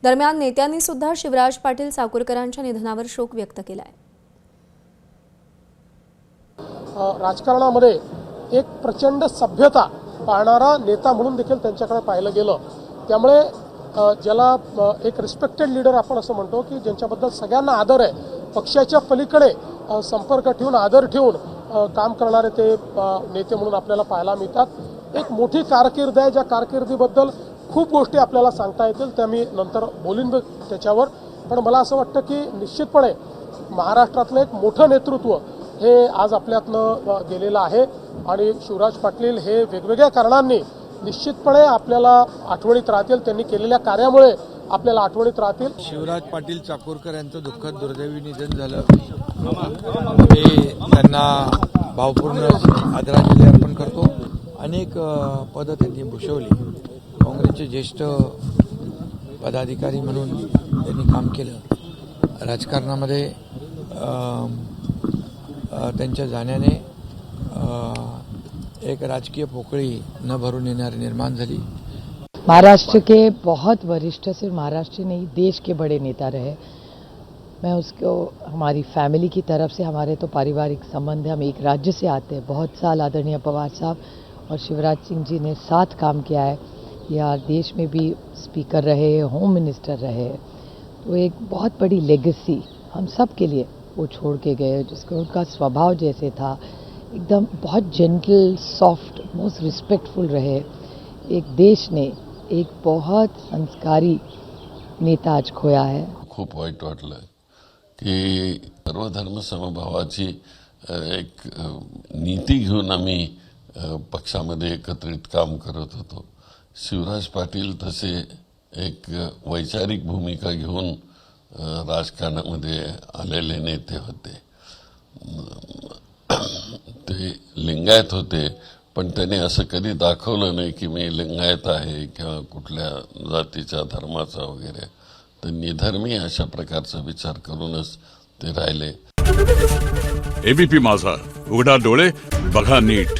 दरम्यान नेत्यांनी सुद्धा शिवराज पाटील चाकूरकरांच्या निधनावर शोक व्यक्त केलाय। राजकारणामध्ये एक प्रचंड सभ्यता पाळणारा नेता म्हणून देखील त्यांच्याकडे पाहिलं गेलं। त्यामुळे ज्याला एक रिस्पेक्टेड लीडर आपण असं म्हणतो की ज्यांच्याबद्दल सगळ्यांना आदर आहे, पक्षाच्या पलीकडे संपर्क ठेवून आदर ठेवून काम करणारे ते नेते म्हणून आपल्याला पाहायला मिळतात। एक मोठी कारकीर्द आहे, ज्या कारकिर्दीबद्दल खूप गोष्टी आपल्याला सांगता येतील, त्या मी नंतर बोलीन त्याच्यावर। पण मला असं वाटतं की निश्चितपणे महाराष्ट्रातलं एक मोठं नेतृत्व हे आज आपल्यातनं गेलेलं आहे आणि शिवराज पाटील हे वेगवेगळ्या कारणांनी निश्चितपणे आपल्याला आठवणीत राहतील, त्यांनी केलेल्या कार्यामुळे आपल्याला आठवणीत राहतील। शिवराज पाटील चाकूरकर यांचं दुःखद दुर्दैवी निधन झालं। मी त्यांना भावपूर्ण आदरांजली अर्पण करतो। अनेक पदं त्यांनी भूषवली। काँग्रेसचे ज्येष्ठ पदाधिकारी म्हणून त्यांनी काम केलं। राजकारणामध्ये त्यांच्या जाण्याने एक राजकीय पोकळी न भरून येणारी निर्माण झाली। महाराष्ट्र के बहुत वरिष्ठ, सिर्फ महाराष्ट्र नहीं देश के बड़े नेता रहे। मैं उसको हमारी फैमिली की तरफ से, हमारे तो पारिवारिक संबंध है, हम एक राज्य से आते हैं। बहुत साल आदरणीय पवार साहब और शिवराज सिंह जी ने साथ काम किया है। या देश में भी स्पीकर रहे, होम मिनिस्टर रहे, तो एक बहुत बड़ी लेगेसी हम सब के लिए वो छोड़ के गए। जिसको उनका स्वभाव जैसे था, एकदम बहुत जेंटल, सॉफ्ट, मोस्ट रिस्पेक्टफुल रहे। एक देश ने एक बहुत संस्कारी नेता आज खोया है। खूप वाईट वाटलं की सर्वधर्म समभावाची एक नीती घेऊन आम्ही पक्षामध्ये एकत्रित काम करत होतो। शिवराज पाटील तसे एक वैचारिक भूमिका घेऊन राजकारणामध्ये आलेले नेते होते। ते लिंगायत होते, पण त्याने असं कधी दाखवलं नाही की मी लिंगायत आहे किंवा कुठल्या जातीच्या धर्माचा वगैरे। तर निधर्मी अशा प्रकारचा विचार करूनच ते राहिले। एबीपी माझा, उघडा डोळे बघा नीट।